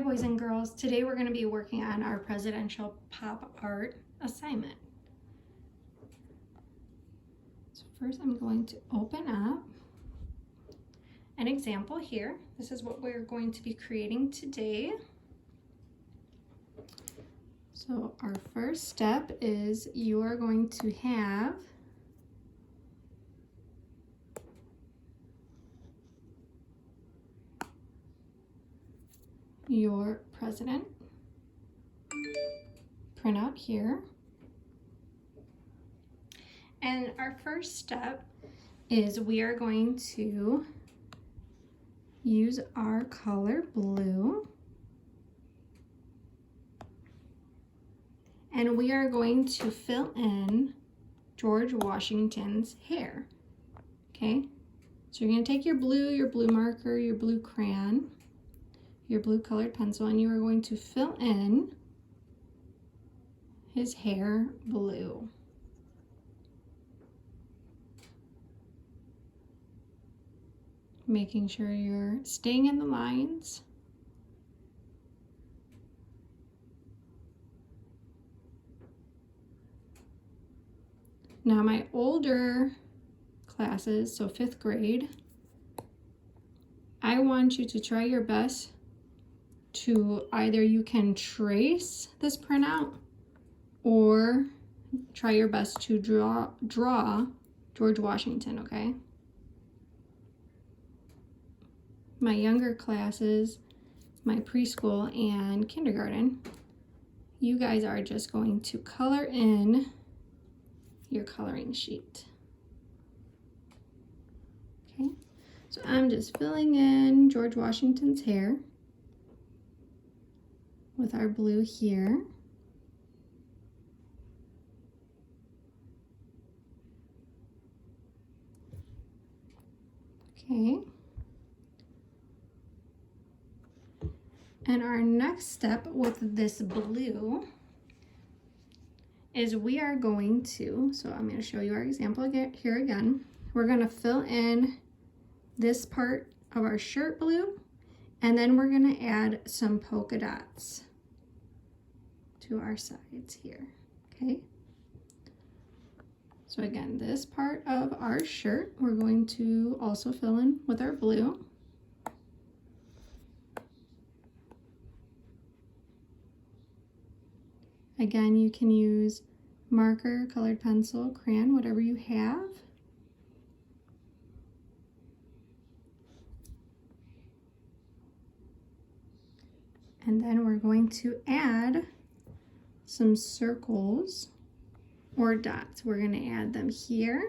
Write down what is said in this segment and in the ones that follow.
Hi boys and girls, today we're going to be working on our presidential pop art assignment. So first I'm going to open up an example here. This is what we're going to be creating today. So our first step is you are going to have your president printout here. And our first step is we are going to use our color blue. And we are going to fill in George Washington's hair. Okay, so you're going to take your blue marker, your blue crayon, your blue colored pencil, and you are going to fill in his hair blue. Making sure you're staying in the lines. Now my older classes, so 5th grade, I want you to try your best to either you can trace this printout or try your best to draw George Washington, okay? My younger classes, my preschool and kindergarten, you guys are just going to color in your coloring sheet. Okay, so I'm just filling in George Washington's hair with our blue here. Okay. And our next step with this blue is we are going to, so I'm going to show you our example here again. We're going to fill in this part of our shirt blue, and then we're going to add some polka dots to our sides here, okay? So again, this part of our shirt, we're going to also fill in with our blue. Again, you can use marker, colored pencil, crayon, whatever you have. And then we're going to add some circles or dots. We're going to add them here,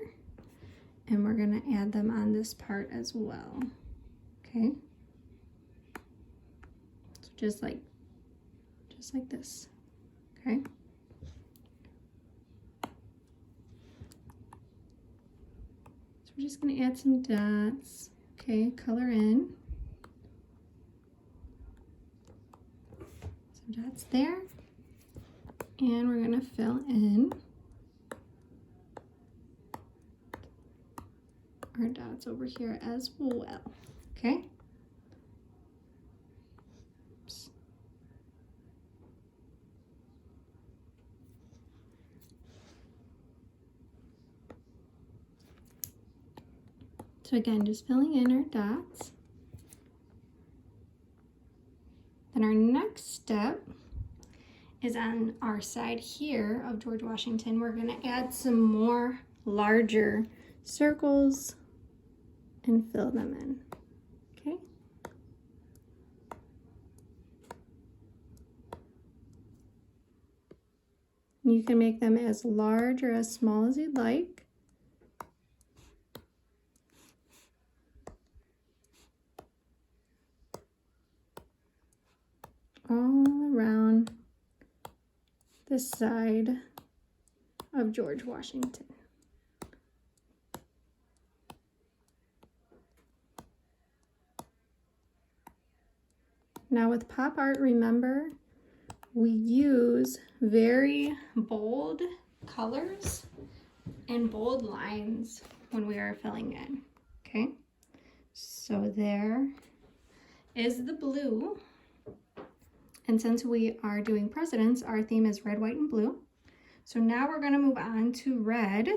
and we're going to add them on this part as well. Okay? So just like this. Okay? So we're just going to add some dots. Okay, color in. Some dots there. And we're going to fill in our dots over here as well. Okay? Oops. So again, just filling in our dots. Then our next step is on our side here of George Washington. We're going to add some more larger circles and fill them in. Okay? You can make them as large or as small as you'd like. All around the side of George Washington. Now with pop art, remember, we use very bold colors and bold lines when we are filling in, okay? So there is the blue. And since we are doing presidents, our theme is red, white, and blue. So now we're going to move on to red.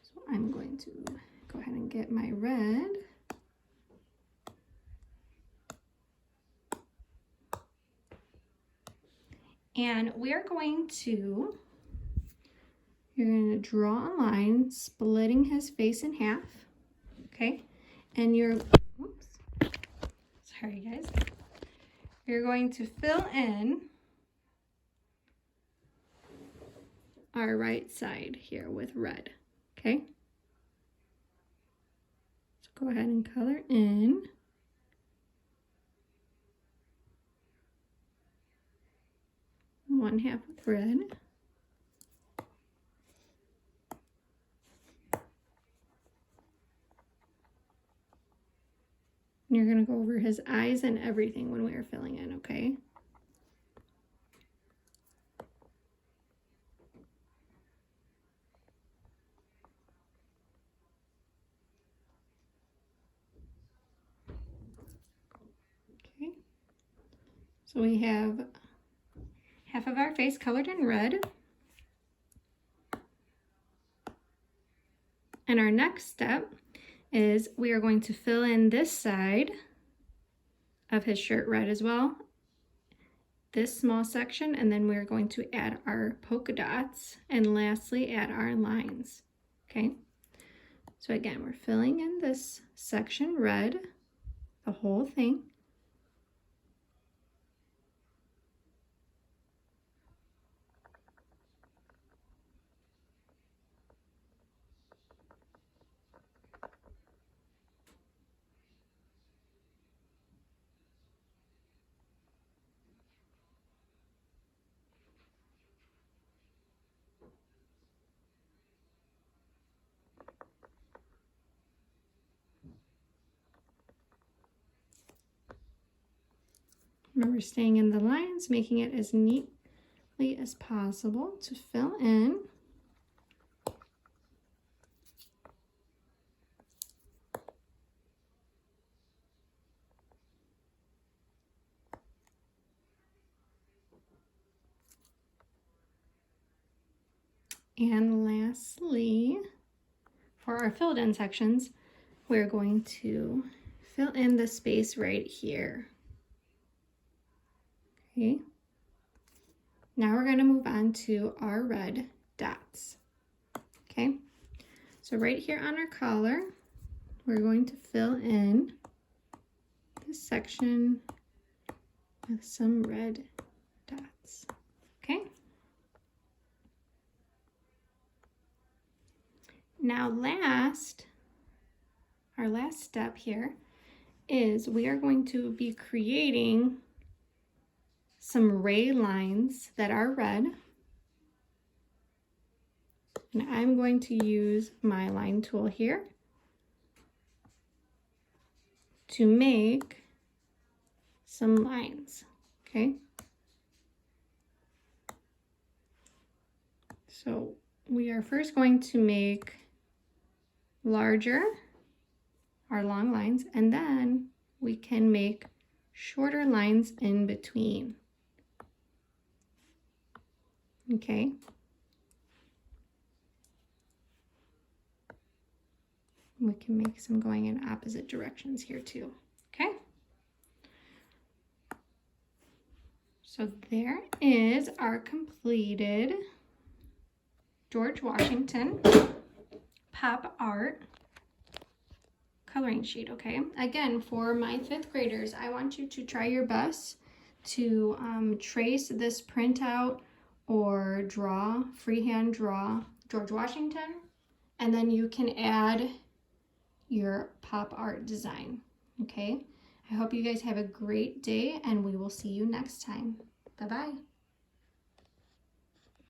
So I'm going to go ahead and get my red. And we are going to, you're going to draw a line splitting his face in half, okay? And you're, oops, sorry guys. You're going to fill in our right side here with red, okay? So go ahead and color in. One half with red. And you're going to go over his eyes and everything when we are filling in, okay? Okay. So we have half of our face colored in red. And our next step is we are going to fill in this side of his shirt red as well, this small section, and then we're going to add our polka dots and lastly add our lines, okay? So again, we're filling in this section red, the whole thing. Remember staying in the lines, making it as neatly as possible to fill in. And lastly, for our filled in sections, we're going to fill in the space right here. Okay. Now we're going to move on to our red dots. Okay. So right here on our collar, we're going to fill in this section with some red dots. Okay. Now our last step here is we are going to be creating some ray lines that are red. And I'm going to use my line tool here to make some lines, okay? So we are first going to make larger our long lines, and then we can make shorter lines in between. Okay. We can make some going in opposite directions here too. Okay. So there is our completed George Washington pop art coloring sheet, okay? Again, for my 5th graders, I want you to try your best to trace this printout or freehand draw George Washington, and then you can add your pop art design, okay? I hope you guys have a great day, and we will see you next time. Bye-bye.